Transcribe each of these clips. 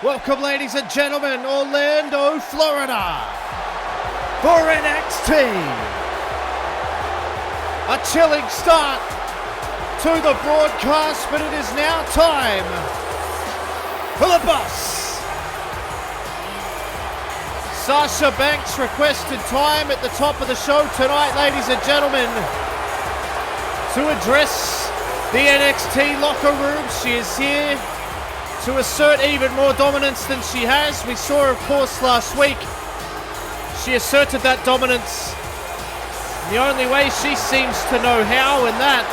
Welcome, ladies and gentlemen, Orlando, Florida, for NXT. A chilling start to the broadcast, but it is now time for the bus. Sasha Banks requested time at the top of the show tonight, ladies and gentlemen, to address the NXT locker room. She is here to assert even more dominance than she has. We saw, of course, last week. She asserted that dominance the only way she seems to know how, and that,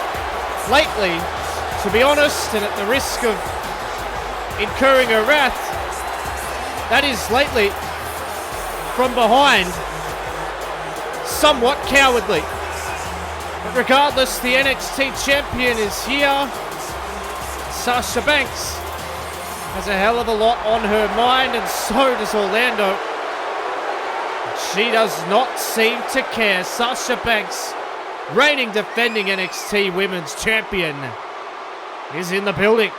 lately, to be honest, and at the risk of incurring her wrath, that is lately, from behind, somewhat cowardly. But regardless, the NXT champion is here. Sasha Banks has a hell of a lot on her mind, and so does Orlando. She does not seem to care. Sasha Banks, reigning defending NXT Women's Champion, is in the building.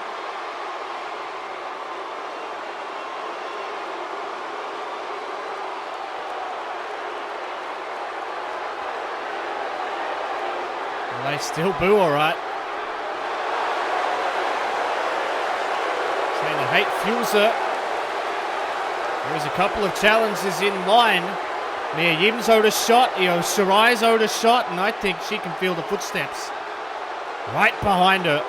Well, they still boo all right. Saying the hate fuels her. There is a couple of challenges in line. Mia Yim's owed a shot, Shirai's owed a shot, and I think she can feel the footsteps right behind her.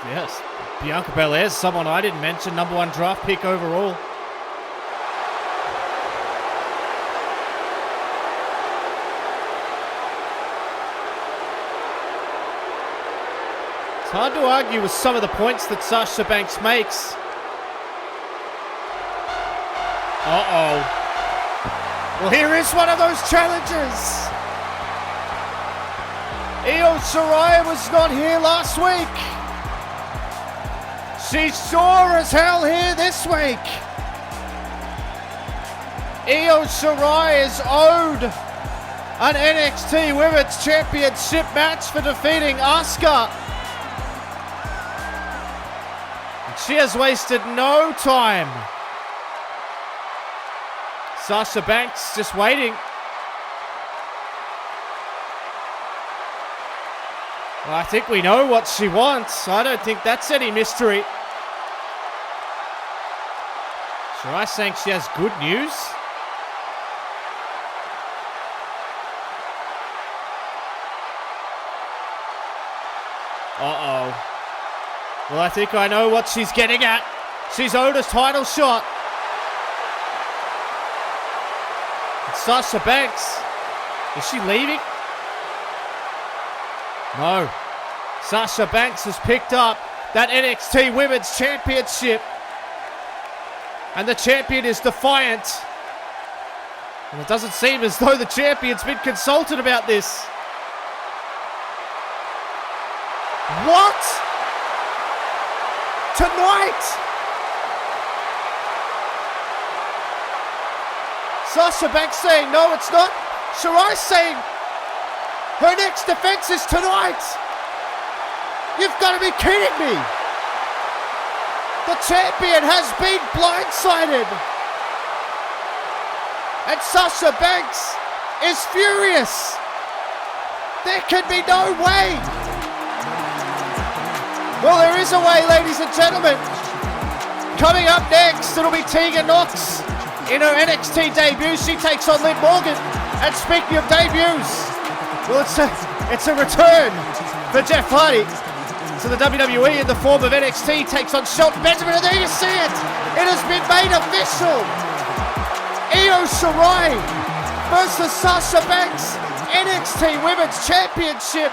Yes, Bianca Belair's someone I didn't mention, number 1 draft pick overall. It's hard to argue with some of the points that Sasha Banks makes. Uh-oh. Well, here is one of those challenges. Io Shirai was not here last week. She's sure as hell here this week. Io Shirai is owed an NXT Women's Championship match for defeating Asuka. She has wasted no time. Sasha Banks just waiting. Well, I think we know what she wants. I don't think that's any mystery. Shirai saying she has good news. Uh-oh. Well, I think I know what she's getting at. She's owed a title shot. And Sasha Banks, is she leaving? No. Sasha Banks has picked up that NXT Women's Championship. And the champion is defiant. And it doesn't seem as though the champion's been consulted about this. What? Tonight! Sasha Banks saying, no, it's not. Shirai saying, her next defense is tonight. You've got to be kidding me. The champion has been blindsided. And Sasha Banks is furious. There can be no way. Well, there is a way, ladies and gentlemen. Coming up next, it'll be Tegan Nox in her NXT debut. She takes on Liv Morgan. And speaking of debuts, well, it's a return for Jeff Hardy to the WWE in the form of NXT. Takes on Shelton Benjamin, and there you see it. It has been made official. Io Shirai versus Sasha Banks, NXT Women's Championship.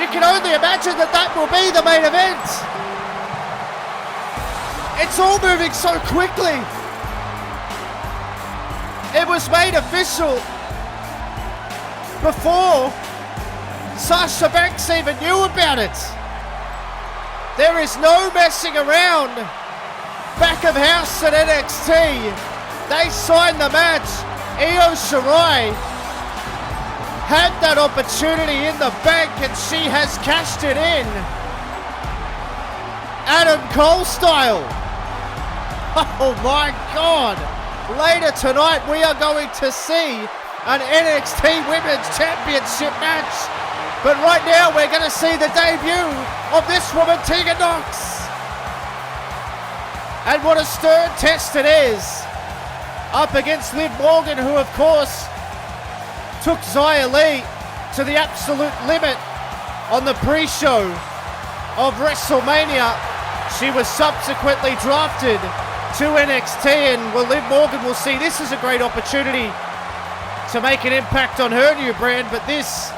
You can only imagine that will be the main event. It's all moving so quickly. It was made official before Sasha Banks even knew about it. There is no messing around. Back of house at NXT. They signed the match. Io Shirai had that opportunity in the bank and she has cashed it in. Adam Cole style. Oh my God. Later tonight we are going to see an NXT Women's Championship match. But right now we're going to see the debut of this woman, Tegan Nox. And what a stern test it is. Up against Liv Morgan, who of course took Xia Li to the absolute limit on the pre-show of WrestleMania. She was subsequently drafted to NXT, and well, Liv Morgan will see this is a great opportunity to make an impact on her new brand, but this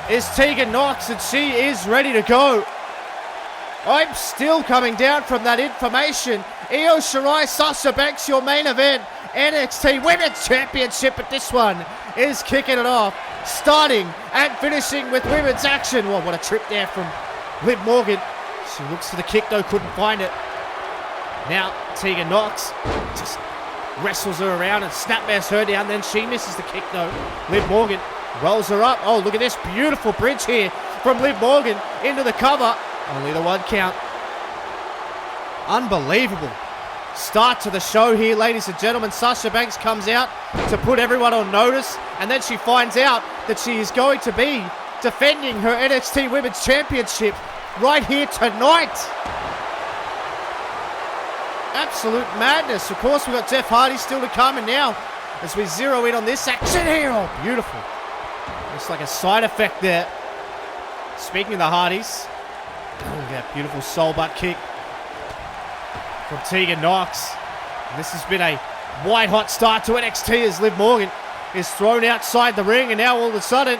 is Tegan Nox and she is ready to go. I'm still coming down from that information. Io Shirai, Sasha Banks, your main event, NXT Women's Championship, but this one is kicking it off, starting and finishing with women's action. Well, what a trip there from Liv Morgan. She looks for the kick though, couldn't find it. Now Tegan Nox just wrestles her around and snapmares her down, then she misses the kick though. Liv Morgan rolls her up. Oh, look at this beautiful bridge here from Liv Morgan into the cover. Only the one count. Unbelievable start to the show here, ladies and gentlemen. Sasha Banks comes out to put everyone on notice, and then she finds out that she is going to be defending her NXT Women's Championship right here tonight. Absolute madness. Of course, we've got Jeff Hardy still to come, and now as we zero in on this action here, oh, beautiful. Looks like a side effect there. Speaking of the Hardys, oh, look at that beautiful soul butt kick from Tegan Nox. This has been a white hot start to NXT as Liv Morgan is thrown outside the ring, and now all of a sudden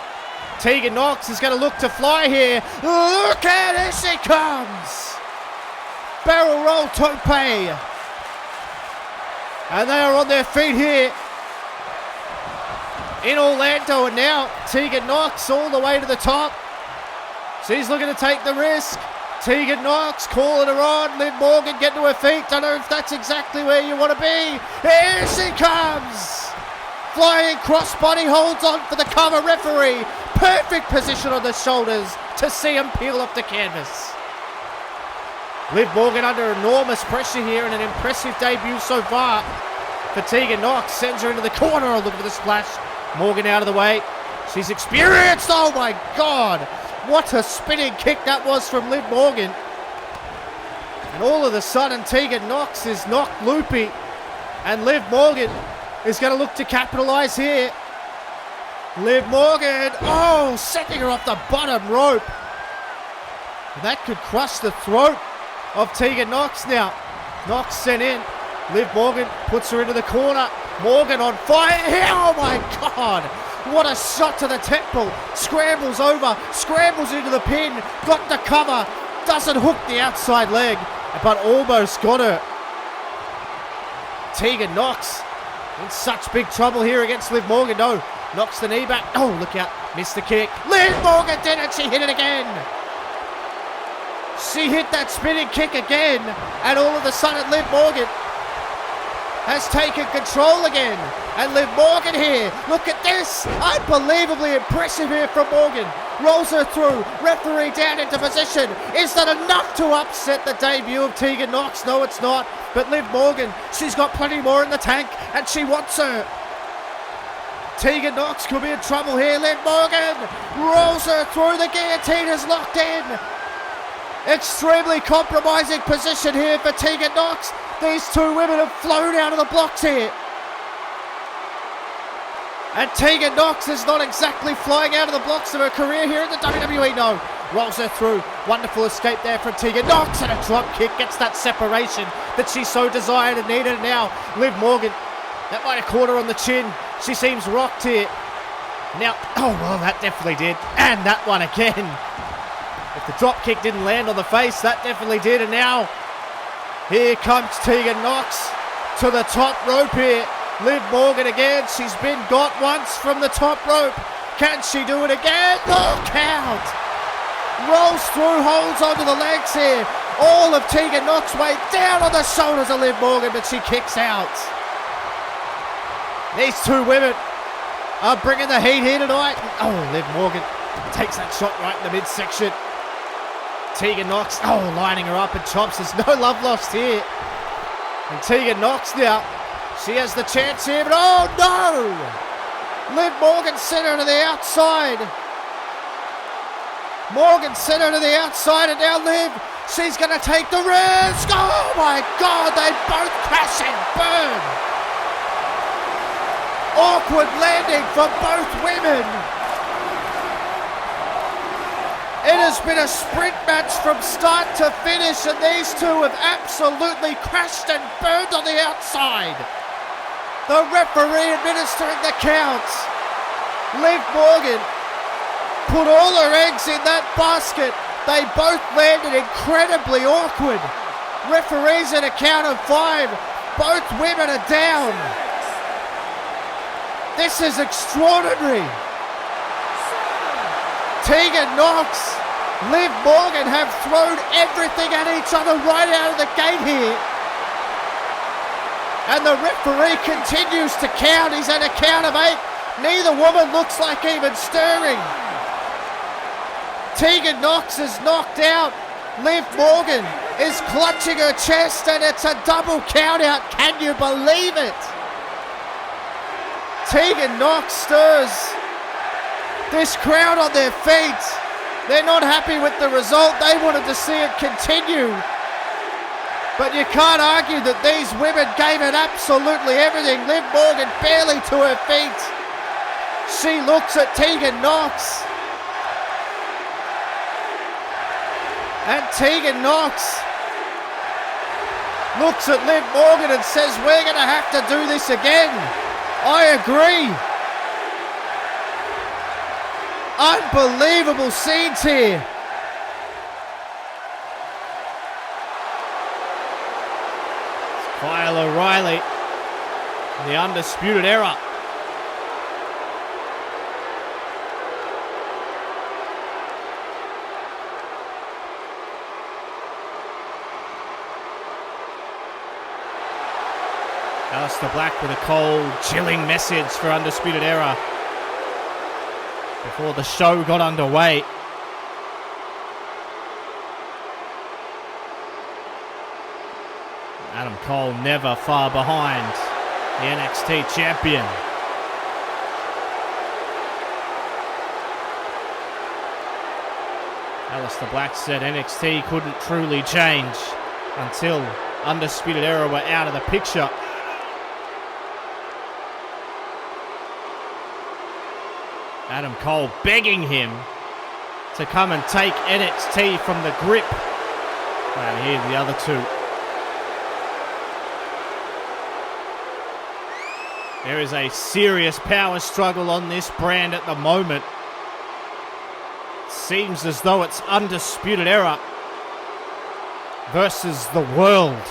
Tegan Nox is going to look to fly here. Look at it, she comes! Barrel roll tope. And they are on their feet here in Orlando, and now Tegan Nox all the way to the top. She's looking to take the risk. Tegan Nox calling her on. Liv Morgan getting to her feet. Don't know if that's exactly where you want to be. Here she comes. Flying crossbody, holds on for the cover. Referee, perfect position on the shoulders to see him peel off the canvas. Liv Morgan under enormous pressure here, and an impressive debut so far for Tegan Nox. Sends her into the corner. Oh, look at the splash. Morgan out of the way. She's experienced. Oh my God. What a spinning kick that was from Liv Morgan. And all of a sudden, Tegan Nox is knocked loopy. And Liv Morgan is going to look to capitalize here. Liv Morgan, oh, setting her off the bottom rope. And that could crush the throat of Tegan Nox now. Nox sent in. Liv Morgan puts her into the corner. Morgan on fire here. Oh my God. What a shot to the temple. Scrambles over. Scrambles into the pin. Got the cover. Doesn't hook the outside leg, but almost got her. Tegan Nox in such big trouble here against Liv Morgan. No. Knocks the knee back. Oh, look out. Missed the kick. Liv Morgan did it. She hit it again. She hit that spinning kick again, and all of a sudden Liv Morgan has taken control again. And Liv Morgan here, look at this, unbelievably impressive here from Morgan. Rolls her through, referee down into position. Is that enough to upset the debut of Tegan Nox? No, it's not. But Liv Morgan, she's got plenty more in the tank, and she wants her. Tegan Nox could be in trouble here. Liv Morgan rolls her through, the guillotine is locked in. Extremely compromising position here for Tegan Nox. These two women have flown out of the blocks here. And Tegan Nox is not exactly flying out of the blocks of her career here in the WWE. No, rolls her through. Wonderful escape there from Tegan Nox, and a drop kick gets that separation that she so desired and needed. And now Liv Morgan, that might have caught her on the chin. She seems rocked here. Now, oh well, that definitely did. And that one again. If the drop kick didn't land on the face, that definitely did. And now, here comes Tegan Nox to the top rope here. Liv Morgan again. She's been got once from the top rope. Can she do it again? No count. Rolls through, holds onto the legs here. All of Tegan Nox weight down on the shoulders of Liv Morgan, but she kicks out. These two women are bringing the heat here tonight. Oh, Liv Morgan takes that shot right in the midsection. Tegan Nox, lining her up and chops. There's no love lost here. And Tegan Nox now, she has the chance here, but oh no! Liv Morgan sent her to the outside. Morgan sent her to the outside, and now Liv, she's going to take the risk. Oh my God, they both crash and burn. Awkward landing for both women. It has been a sprint match from start to finish, and these two have absolutely crashed and burned on the outside. The referee administering the counts. Liv Morgan put all her eggs in that basket. They both landed incredibly awkward. Referees at a count of 5. Both women are down. This is extraordinary. Tegan Nox, Liv Morgan have thrown everything at each other right out of the gate here. And the referee continues to count. He's at a count of 8. Neither woman looks like even stirring. Tegan Nox is knocked out. Liv Morgan is clutching her chest, and it's a double count out. Can you believe it? Tegan Nox stirs this crowd on their feet. They're not happy with the result. They wanted to see it continue. But you can't argue that these women gave it absolutely everything. Liv Morgan barely to her feet. She looks at Tegan Nox. And Tegan Nox looks at Liv Morgan and says, we're going to have to do this again. I agree. Unbelievable scenes here. Kyle O'Reilly, the Undisputed Era. Aleister Black with a cold, chilling message for Undisputed Era before the show got underway. Adam Cole never far behind the NXT champion. Aleister Black said NXT couldn't truly change until Undisputed Era were out of the picture. Adam Cole begging him to come and take NXT from the grip. And here the other two. There is a serious power struggle on this brand at the moment. Seems as though it's Undisputed Era versus the world.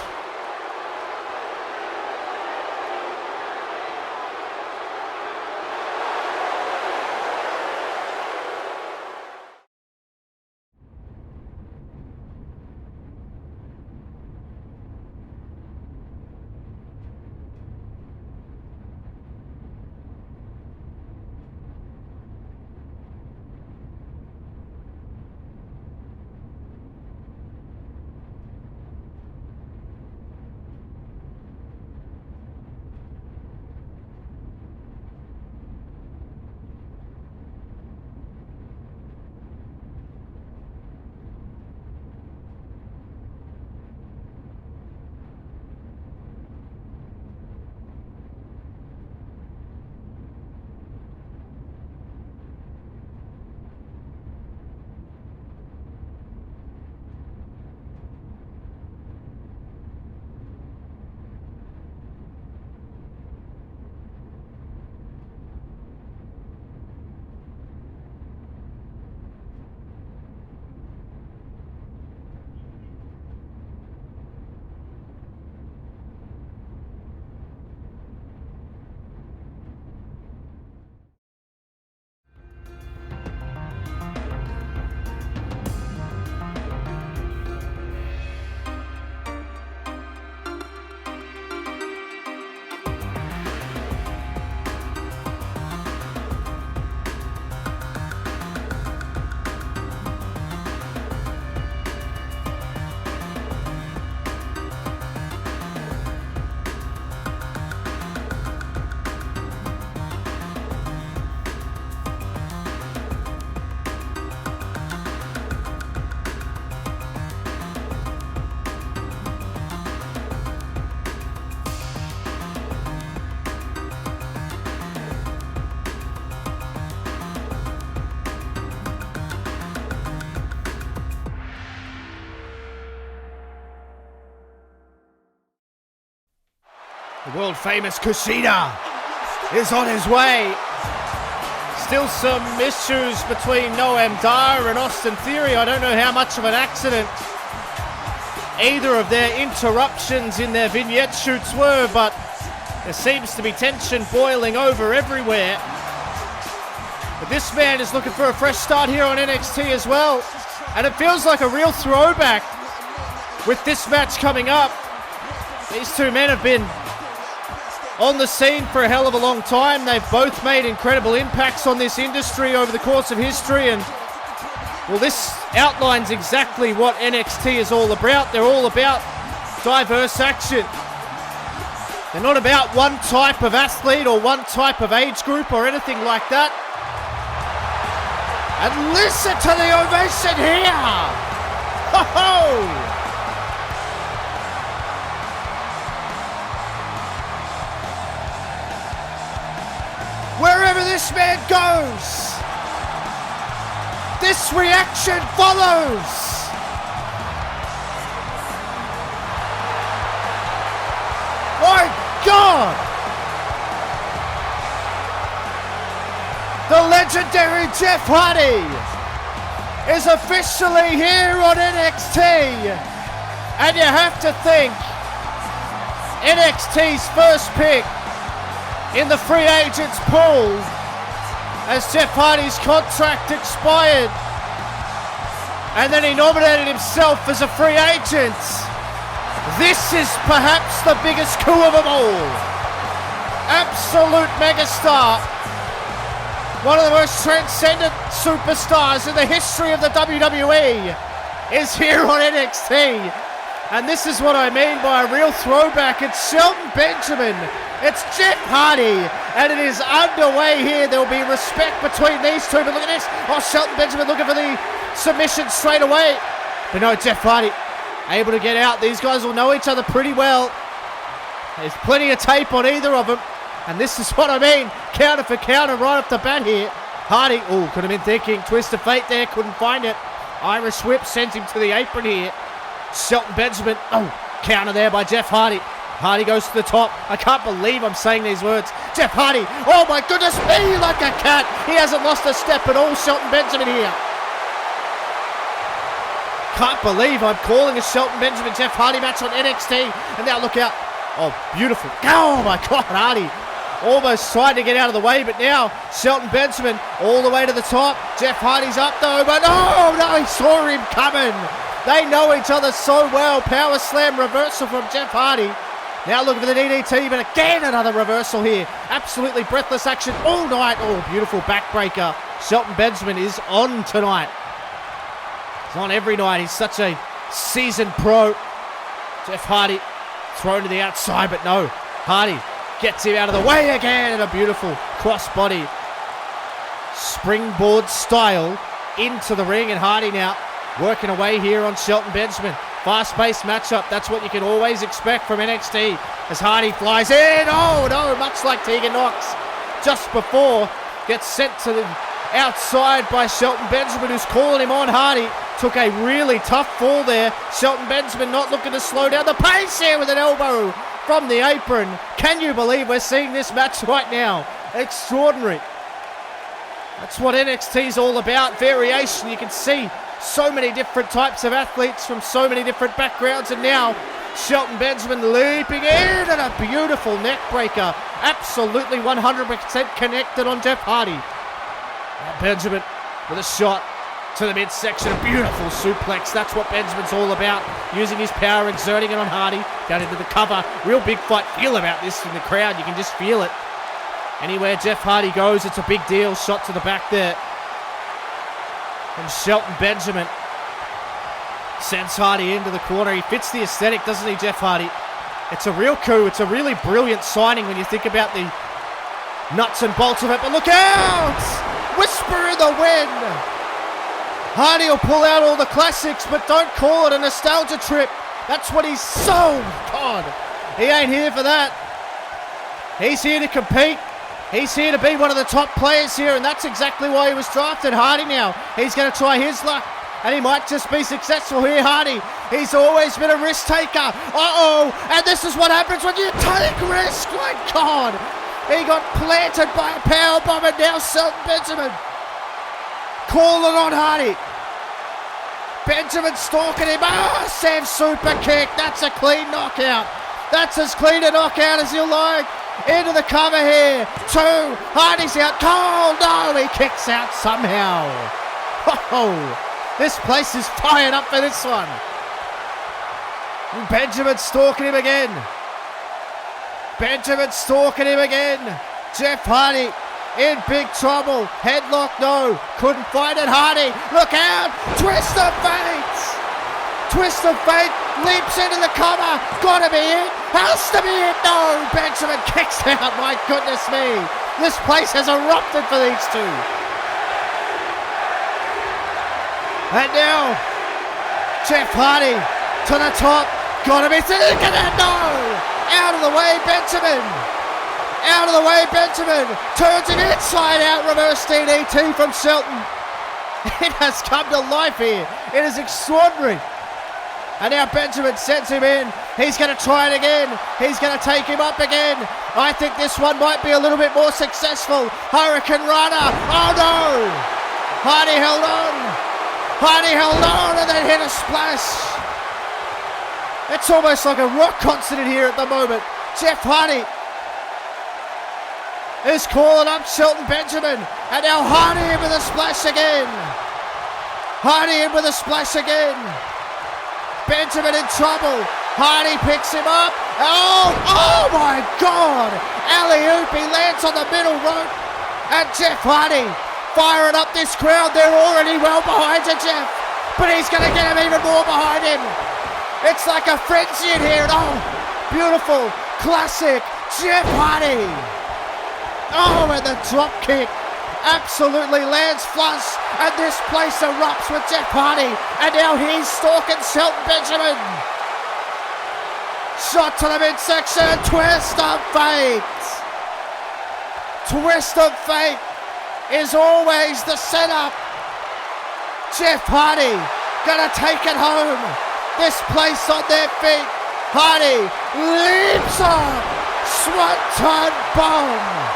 The world famous Kushida is on his way. Still some issues between Noam Dar and Austin Theory. I don't know how much of an accident either of their interruptions in their vignette shoots were, but there seems to be tension boiling over everywhere. But this man is looking for a fresh start here on NXT as well. And it feels like a real throwback with this match coming up. These two men have been on the scene for a hell of a long time. They've both made incredible impacts on this industry over the course of history. And, well, this outlines exactly what NXT is all about. They're all about diverse action. They're not about one type of athlete or one type of age group or anything like that. And listen to the ovation here! Ho-ho! Wherever this man goes, this reaction follows. My God! The legendary Jeff Hardy is officially here on NXT. And you have to think NXT's first pick in the free agents pool as Jeff Hardy's contract expired, and then he nominated himself as a free agent. This is perhaps the biggest coup of them all. Absolute megastar, one of the most transcendent superstars in the history of the WWE is here on NXT. And this is what I mean by a real throwback. It's Shelton Benjamin. It's Jeff Hardy, and it is underway here. There will be respect between these two, but look at this. Oh, Shelton Benjamin looking for the submission straight away. But no, Jeff Hardy able to get out. These guys will know each other pretty well. There's plenty of tape on either of them, and this is what I mean. Counter for counter right off the bat here. Hardy, oh, could have been thinking. Twist of fate there, couldn't find it. Irish whip sends him to the apron here. Shelton Benjamin, oh, counter there by Jeff Hardy. Hardy goes to the top. I can't believe I'm saying these words. Jeff Hardy, oh my goodness me, like a cat. He hasn't lost a step at all, Shelton Benjamin here. Can't believe I'm calling a Shelton Benjamin Jeff Hardy match on NXT. And now look out. Oh, beautiful. Oh my God, Hardy almost tried to get out of the way, but now Shelton Benjamin all the way to the top. Jeff Hardy's up though, but no, he saw him coming. They know each other so well. Power slam reversal from Jeff Hardy. Now looking for the DDT, but again another reversal here. Absolutely breathless action all night. Oh, beautiful backbreaker. Shelton Benjamin is on tonight. He's on every night. He's such a seasoned pro. Jeff Hardy thrown to the outside, but no. Hardy gets him out of the way again, and a beautiful crossbody springboard style into the ring, and Hardy now working away here on Shelton Benjamin. Fast-paced matchup, that's what you can always expect from NXT as Hardy flies in. Oh no, much like Tegan Nox just before, gets sent to the outside by Shelton Benjamin, who's calling him on. Hardy took a really tough fall there. Shelton Benjamin not looking to slow down the pace here with an elbow from the apron. Can you believe we're seeing this match right now? Extraordinary. That's what NXT is all about, variation. You can see so many different types of athletes from so many different backgrounds, and now Shelton Benjamin leaping in and a beautiful neck breaker. Absolutely 100% connected on Jeff Hardy. And Benjamin with a shot to the midsection, a beautiful suplex. That's what Benjamin's all about, using his power, exerting it on Hardy, down into the cover. Real big fight feel about this in the crowd, you can just feel it. Anywhere Jeff Hardy goes, it's a big deal. Shot to the back there. And Shelton Benjamin sends Hardy into the corner. He fits the aesthetic, doesn't he, Jeff Hardy? It's a real coup. It's a really brilliant signing when you think about the nuts and bolts of it. But look out! Whisper in the wind. Hardy will pull out all the classics, but don't call it a nostalgia trip. That's what he's so... God, he ain't here for that. He's here to compete. He's here to be one of the top players here, and that's exactly why he was drafted. Hardy now, he's going to try his luck And he might just be successful here, Hardy. He's always been a risk taker. Uh-oh. And this is what happens when you take risk. My God. He got planted by a powerbomb, and now Shelton Benjamin calling on Hardy. Benjamin stalking him. Oh, Sam super kick. That's a clean knockout. That's as clean a knockout as you like. Into the cover here. 2. Hardy's out. Oh, no. He kicks out somehow. Oh, this place is fired up for this one. Benjamin stalking him again. Benjamin stalking him again. Jeff Hardy in big trouble. Headlock, no. Couldn't find it. Hardy, look out. Twist of fate. Twist of fate. Leaps into the cover. Gotta be it. Has to be it. No. Benjamin kicks out. My goodness me. This place has erupted for these two. And now, Jeff Hardy to the top. Gotta be thinking it. No. Out of the way, Benjamin. Out of the way, Benjamin. Turns it inside out. Reverse DDT from Shelton. It has come to life here. It is extraordinary. And now Benjamin sends him in. He's going to try it again. He's going to take him up again. I think this one might be a little bit more successful. Hurricane Rana. Oh no. Hardy held on. Hardy held on and then hit a splash. It's almost like a rock concert in here at the moment. Jeff Hardy is calling up Shelton Benjamin. And now Hardy in with a splash again. Hardy in with a splash again. Benjamin in trouble. Hardy picks him up. Oh my God. Alley-oop. He lands on the middle rope. And Jeff Hardy firing up this crowd. They're already well behind you, Jeff. But he's going to get him even more behind him. It's like a frenzy in here. Oh, beautiful. Classic. Jeff Hardy. Oh, and the drop kick absolutely lands flush, and this place erupts with Jeff Hardy, and now he's stalking Shelton Benjamin. Shot to the midsection. Twist of fate. Twist of fate is always the setup. Jeff Hardy gonna take it home. This place on their feet. Hardy leaps up. Swanton bomb.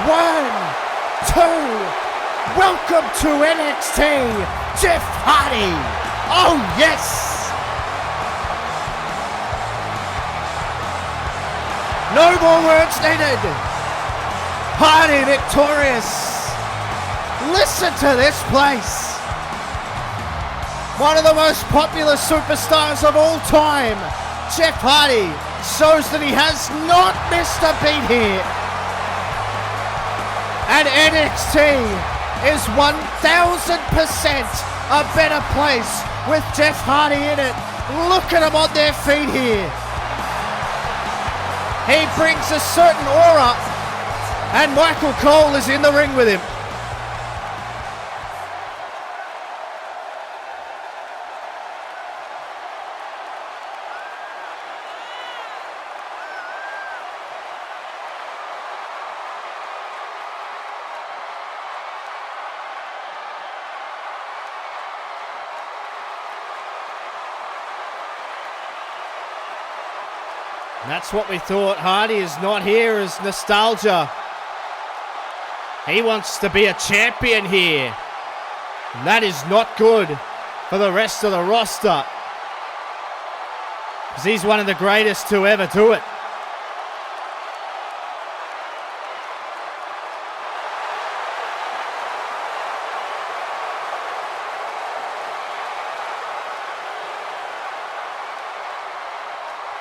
1, 2. Welcome to NXT. Jeff Hardy. Oh yes. No more words needed. Hardy victorious. Listen to this place. One of the most popular superstars of all time. Jeff Hardy shows that he has not missed a beat here. And NXT is 1000% a better place with Jeff Hardy in it. Look at them on their feet here. He brings a certain aura, and Michael Cole is in the ring with him. That's what we thought. Hardy is not here as nostalgia. He wants to be a champion here. And that is not good for the rest of the roster. Because he's one of the greatest to ever do it.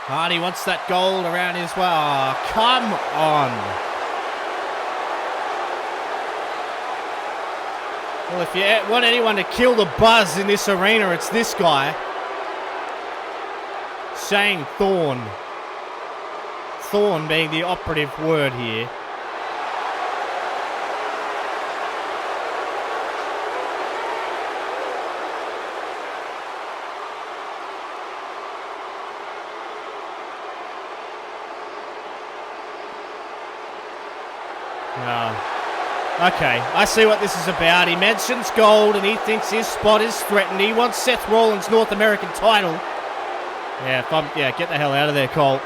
Hardy wants that gold around his way. Oh, come on. Well, if you want anyone to kill the buzz in this arena, it's this guy. Shane Thorne. Thorne being the operative word here. Okay, I see what this is about. He mentions gold and he thinks his spot is threatened. He wants Seth Rollins' North American title. Yeah, get the hell out of there, Cole.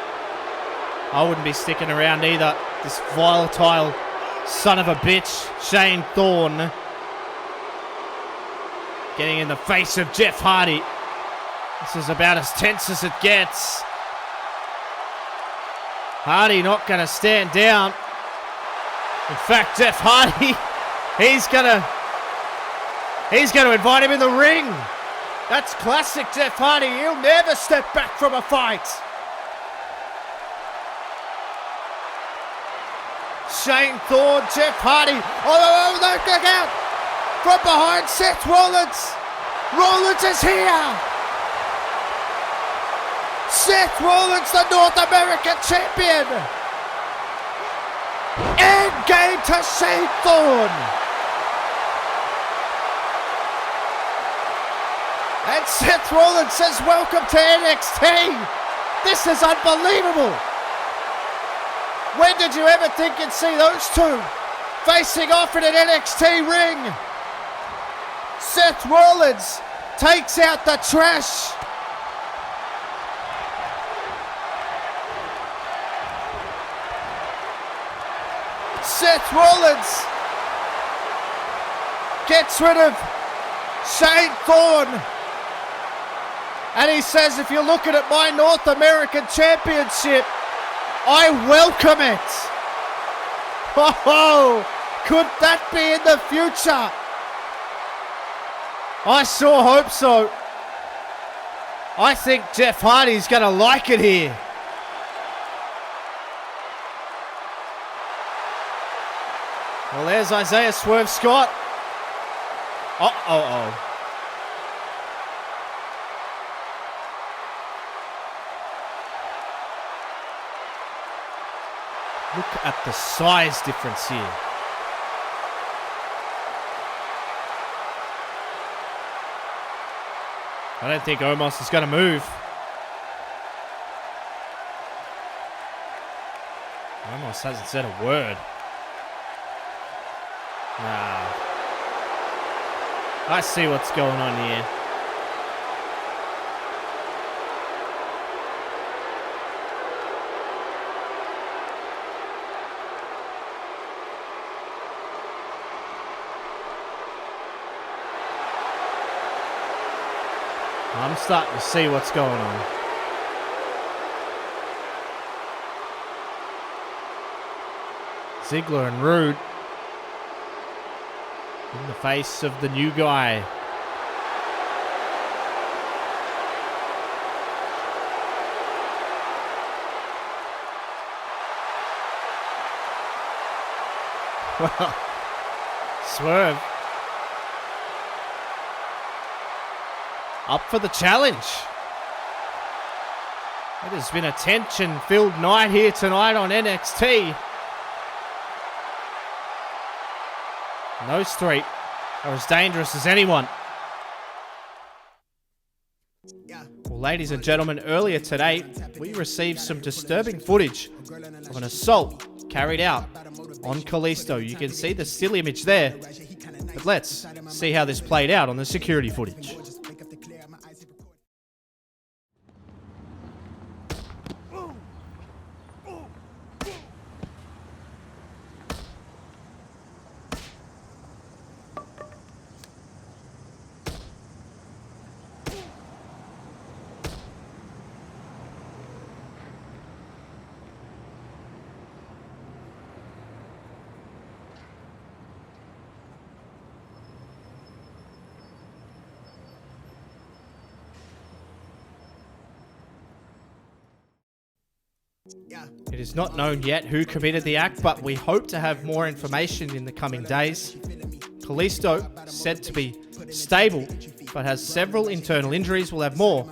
I wouldn't be sticking around either. This volatile son of a bitch, Shane Thorne, getting in the face of Jeff Hardy. This is about as tense as it gets. Hardy not going to stand down. In fact, Jeff Hardy, he's going to invite him in the ring. That's classic Jeff Hardy. He'll never step back from a fight. Shane Thorne, Jeff Hardy. Oh, look out. From behind, Seth Rollins. Rollins is here. Seth Rollins, the North American champion. End game to Shane Thorne. And Seth Rollins says, welcome to NXT. This is unbelievable. When did you ever think you'd see those two facing off in an NXT ring? Seth Rollins takes out the trash. Seth Rollins gets rid of Shane Thorne. And he says, if you're looking at my North American Championship, I welcome it. Oh, could that be in the future? I sure hope so. I think Jeff Hardy's going to like it here. Well, there's Isaiah Swerve Scott. Oh. Look at the size difference here. I don't think Omos is going to move. Omos hasn't said a word. Nah. I see what's going on here. I'm starting to see what's going on. Ziggler and Rude in the face of the new guy. Well, Swerve up for the challenge. It has been a tension-filled night here tonight on NXT. And those three are as dangerous as anyone. Well, ladies and gentlemen, earlier today, we received some disturbing footage of an assault carried out on Kalisto. You can see the still image there. But let's see how this played out on the security footage. It is not known yet who committed the act, but we hope to have more information in the coming days. Kalisto, said to be stable, but has several internal injuries. We'll have more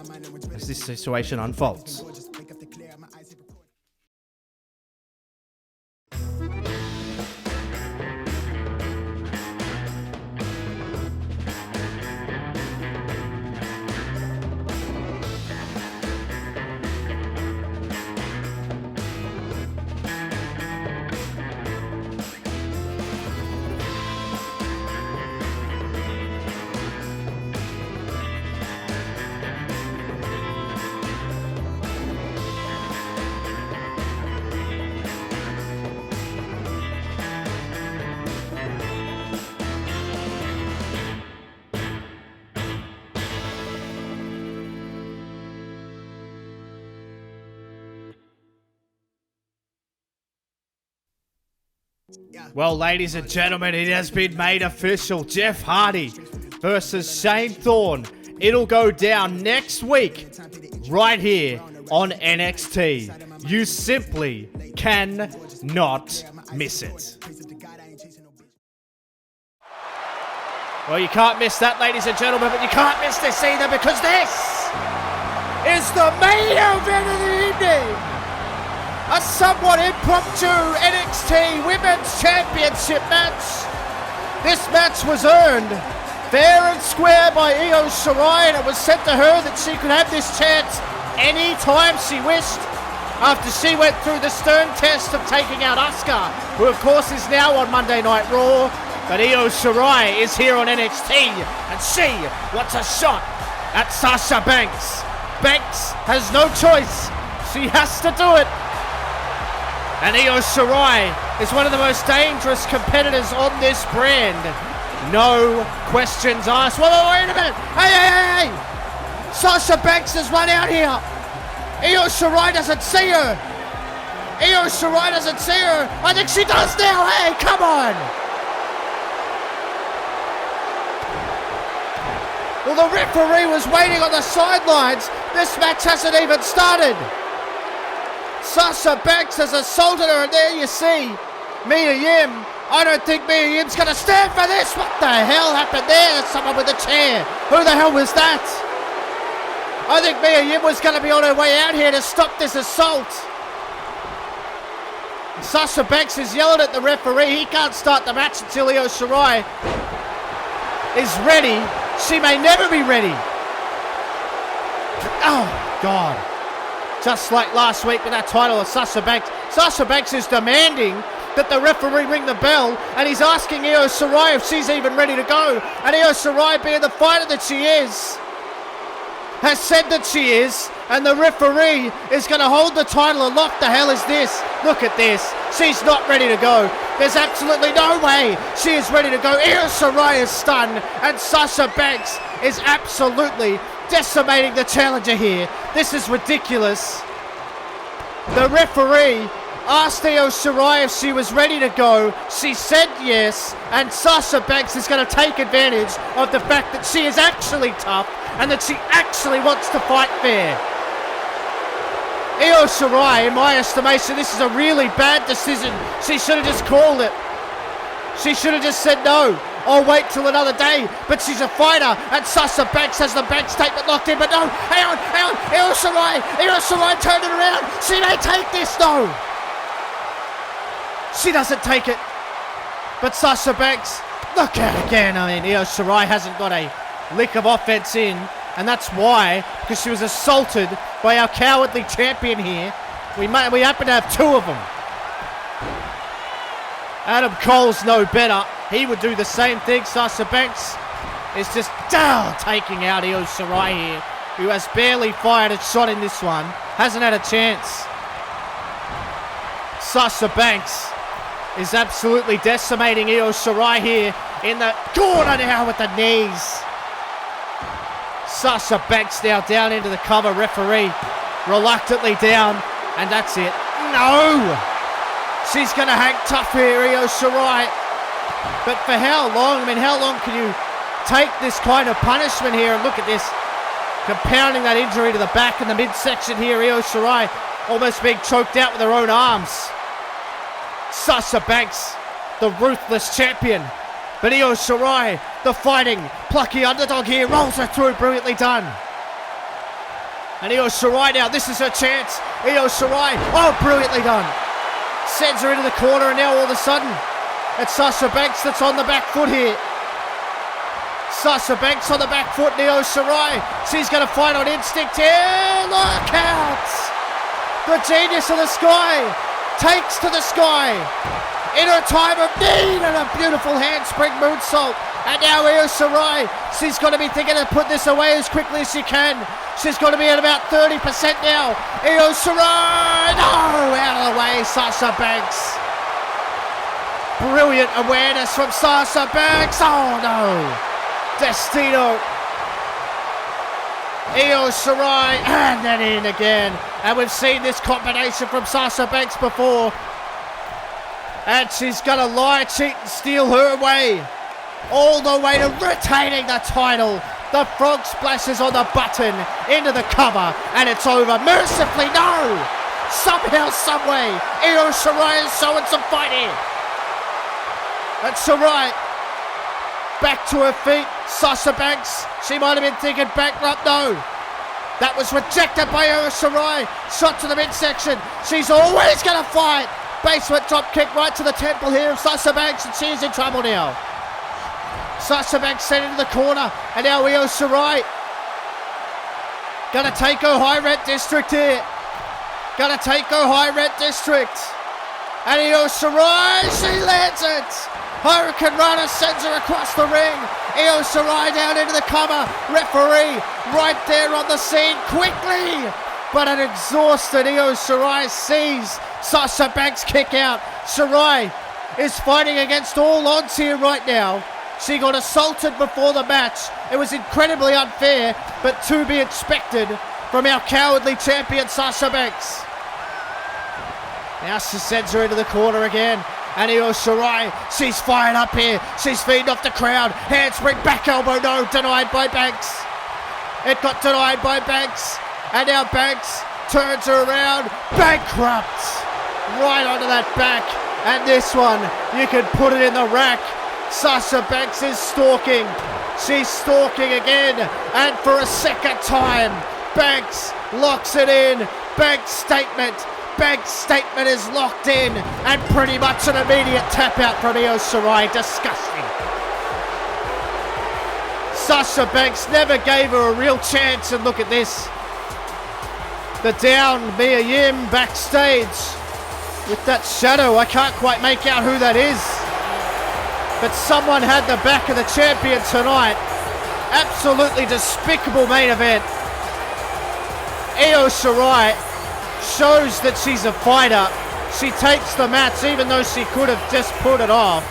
as this situation unfolds. Well, ladies and gentlemen, it has been made official. Jeff Hardy versus Shane Thorne. It'll go down next week, right here on NXT. You simply cannot miss it. Well, you can't miss that, ladies and gentlemen, but you can't miss this either, because this is the main event of the evening. A somewhat impromptu NXT Women's Championship match. This match was earned fair and square by Io Shirai, and it was said to her that she could have this chance any time she wished, after she went through the stern test of taking out Asuka, who of course is now on Monday Night Raw. But Io Shirai is here on NXT, and she wants a shot at Sasha Banks. Banks has no choice. She has to do it. And Io Shirai is one of the most dangerous competitors on this brand. No questions asked. Whoa, wait a minute. Hey. Sasha Banks has run out here. Io Shirai doesn't see her. Io Shirai doesn't see her. I think she does now. Hey, come on. Well, the referee was waiting on the sidelines. This match hasn't even started. Sasha Banks has assaulted her, and there you see Mia Yim. I don't think Mia Yim's going to stand for this. What the hell happened there? Someone with a chair. Who the hell was that? I think Mia Yim was going to be on her way out here to stop this assault. Sasha Banks is yelling at the referee. He can't start the match until Io Shirai is ready. She may never be ready. Oh, God. Just like last week with that title of Sasha Banks. Sasha Banks is demanding that the referee ring the bell, and he's asking Io Shirai if she's even ready to go. And Io Shirai, being the fighter that she is, has said that she is, and the referee is going to hold the title aloft. The hell is this? Look at this. She's not ready to go. There's absolutely no way she is ready to go. Io Shirai is stunned, and Sasha Banks is absolutely decimating the challenger here. This is ridiculous. The referee asked Io Shirai if she was ready to go. She said yes, and Sasha Banks is going to take advantage of the fact that she is actually tough and that she actually wants to fight fair. Io Shirai, in my estimation, this is a really bad decision. She should have just called it. She should have just said no. I'll wait till another day. But she's a fighter, and Sasha Banks has the bank statement locked in. But no, hang on. Io Shirai turned it around. She may take this, though. She doesn't take it. But Sasha Banks, look at it again. I mean, Io Shirai hasn't got a lick of offense in. And that's why, because she was assaulted by our cowardly champion here. We happen to have two of them. Adam Cole's no better. He would do the same thing. Sasha Banks is just taking out Io Shirai here, who has barely fired a shot in this one. Hasn't had a chance. Sasha Banks is absolutely decimating Io Shirai here in the corner now with the knees. Sasha Banks now down into the cover. Referee reluctantly down, and that's it. No! She's going to hang tough here, Io Shirai. But for how long? I mean, how long can you take this kind of punishment here? And look at this. Compounding that injury to the back and the midsection here. Io Shirai almost being choked out with her own arms. Sasha Banks, the ruthless champion. But Io Shirai, the fighting, plucky underdog here, rolls her through. Brilliantly done. And Io Shirai now, this is her chance. Io Shirai, oh, brilliantly done. Sends her into the corner, and now all of a sudden, it's Sasha Banks that's on the back foot here. Sasha Banks on the back foot, Io Shirai. She's going to fight on instinct here. Look out! The genius of the sky takes to the sky in her time of need, and a beautiful handspring moonsault. And now Io Shirai, she's got to be thinking to put this away as quickly as she can. She's got to be at about 30% now. Io Shirai, no, out of the way, Sasha Banks. Brilliant awareness from Sasha Banks. Oh no, Destino. Io Shirai, and then in again. And we've seen this combination from Sasha Banks before. And she's going to lie, cheat and steal her way. All the way to retaining the title. The frog splashes on the button into the cover. And it's over. Mercifully, no! Somehow, someway, Io Shirai is showing some fight here. And Shirai back to her feet. Sasha Banks, she might have been thinking bankrupt. No. That was rejected by Io Shirai. Shot to the midsection. She's always going to fight. Basement drop kick right to the temple here of Sasha Banks, and she's in trouble now. Sasha Banks sent into the corner, and now Io Shirai gonna take her high red district here. Gonna take her high red district. And Io Shirai, she lands it. Hurricane Runner sends her across the ring. Io Shirai down into the cover. Referee right there on the scene quickly. But an exhausted Io Shirai sees Sasha Banks kick out. Shirai is fighting against all odds here right now. She got assaulted before the match. It was incredibly unfair, but to be expected from our cowardly champion Sasha Banks. Now she sends her into the corner again. And Io Shirai, she's fired up here. She's feeding off the crowd. Handspring, back elbow, no, denied by Banks. It got denied by Banks. And now Banks turns her around. Bankrupt. Right onto that back. And this one, you can put it in the rack. Sasha Banks is stalking. She's stalking again. And for a second time, Banks locks it in. Banks' statement. Banks' statement is locked in. And pretty much an immediate tap out from Io Shirai. Disgusting. Sasha Banks never gave her a real chance. And look at this. The down Mia Yim backstage with that shadow. I can't quite make out who that is. But someone had the back of the champion tonight. Absolutely despicable main event. Io Shirai shows that she's a fighter. She takes the match even though she could have just put it off.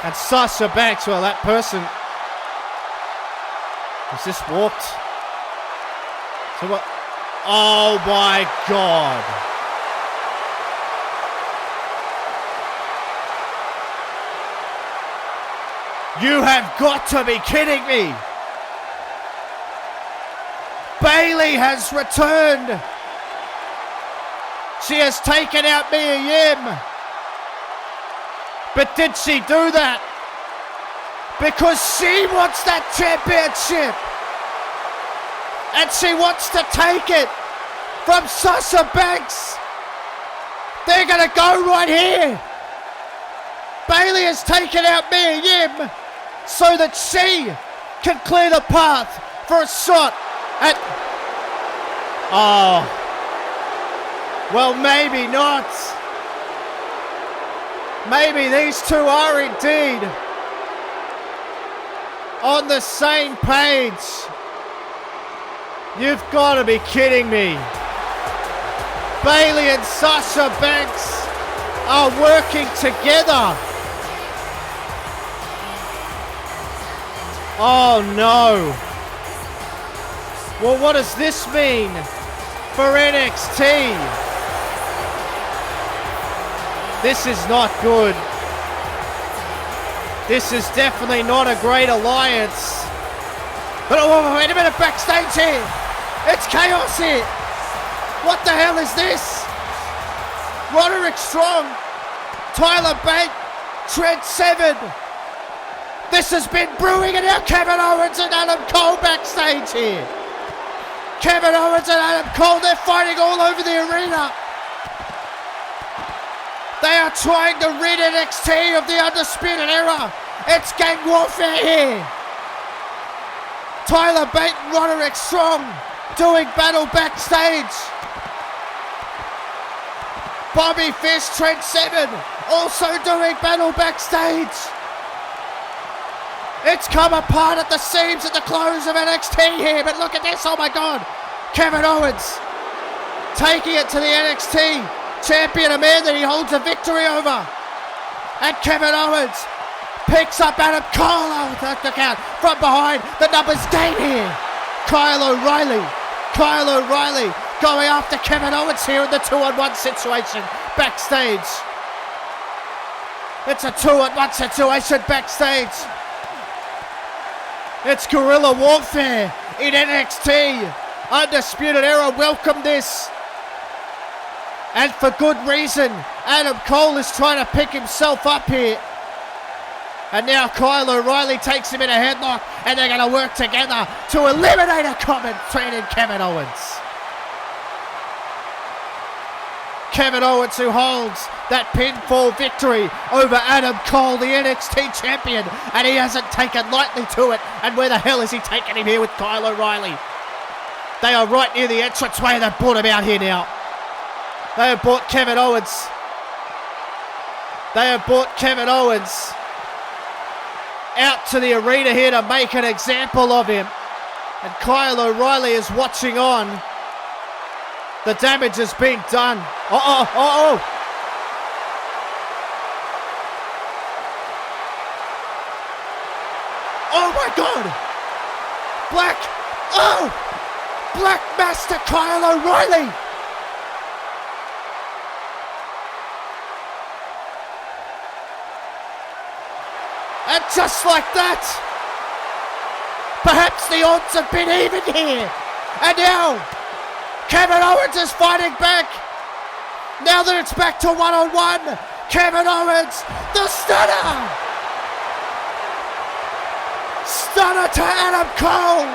And Sasha Banks, well, that person has just walked to what? Oh my God. You have got to be kidding me. Bayley has returned. She has taken out Mia Yim. But did she do that because she wants that championship? And she wants to take it from Sasha Banks. They're going to go right here. Bayley has taken out Mia Yim so that she can clear the path for a shot at... Oh. Well, maybe not. Maybe these two are indeed on the same page. You've got to be kidding me. Bayley and Sasha Banks are working together. Oh no. Well, what does this mean for NXT? This is not good. This is definitely not a great alliance. But oh, wait a minute, backstage here. It's chaos here. What the hell is this? Roderick Strong, Tyler Bate, Trent Seven. This has been brewing, and now Kevin Owens and Adam Cole backstage here. Kevin Owens and Adam Cole, they're fighting all over the arena. They are trying to rid NXT of the Undisputed Era. It's gang warfare here. Tyler Bate and Roderick Strong doing battle backstage. Bobby Fish, Trent Seven also doing battle backstage. It's come apart at the seams at the close of NXT here, but look at this, oh my God. Kevin Owens taking it to the NXT champion, a man that he holds a victory over. And Kevin Owens picks up Adam Cole with the count from behind. The numbers game here. Kyle O'Reilly going after Kevin Owens here in the 2-on-1 situation backstage. It's a 2-on-1 situation backstage. It's guerrilla warfare in NXT. Undisputed Era welcome this. And for good reason. Adam Cole is trying to pick himself up here. And now Kyle O'Reilly takes him in a headlock, and they're going to work together to eliminate a common thread in Kevin Owens. Kevin Owens, who holds that pinfall victory over Adam Cole, the NXT champion, and he hasn't taken lightly to it. And where the hell is he taking him here with Kyle O'Reilly? They are right near the entranceway. They've brought him out here now. They have brought Kevin Owens. They have brought Kevin Owens out to the arena here to make an example of him. And Kyle O'Reilly is watching on. The damage has been done. Oh my God! Black Master Kyle O'Reilly! And just like that, perhaps the odds have been even here. And now, Kevin Owens is fighting back. Now that it's back to 1-on-1, Kevin Owens, the stunner! Stunner to Adam Cole!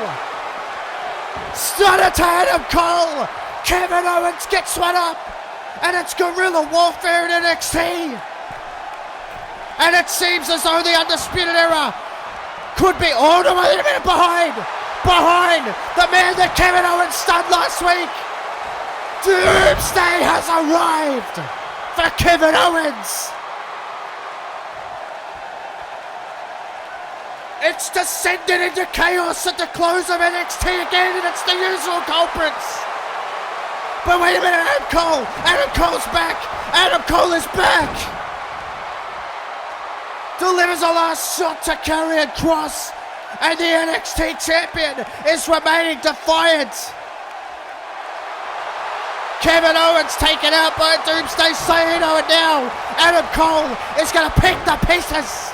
Stunner to Adam Cole! Kevin Owens gets one up, and it's guerrilla warfare in NXT. And it seems as though the Undisputed Era could be, oh no, wait a minute, behind the man that Kevin Owens stunned last week. Doomsday has arrived for Kevin Owens. It's descended into chaos at the close of NXT again, and it's the usual culprits. But wait a minute, Adam Cole's back. Adam Cole is back. Delivers a last shot to Karrion Kross, and the NXT champion is remaining defiant. Kevin Owens taken out by Doomsday Saito, and now Adam Cole is going to pick the pieces.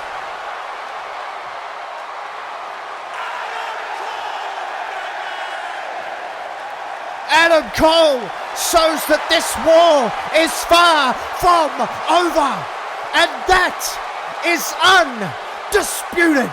Adam Cole shows that this war is far from over, and that is undisputed.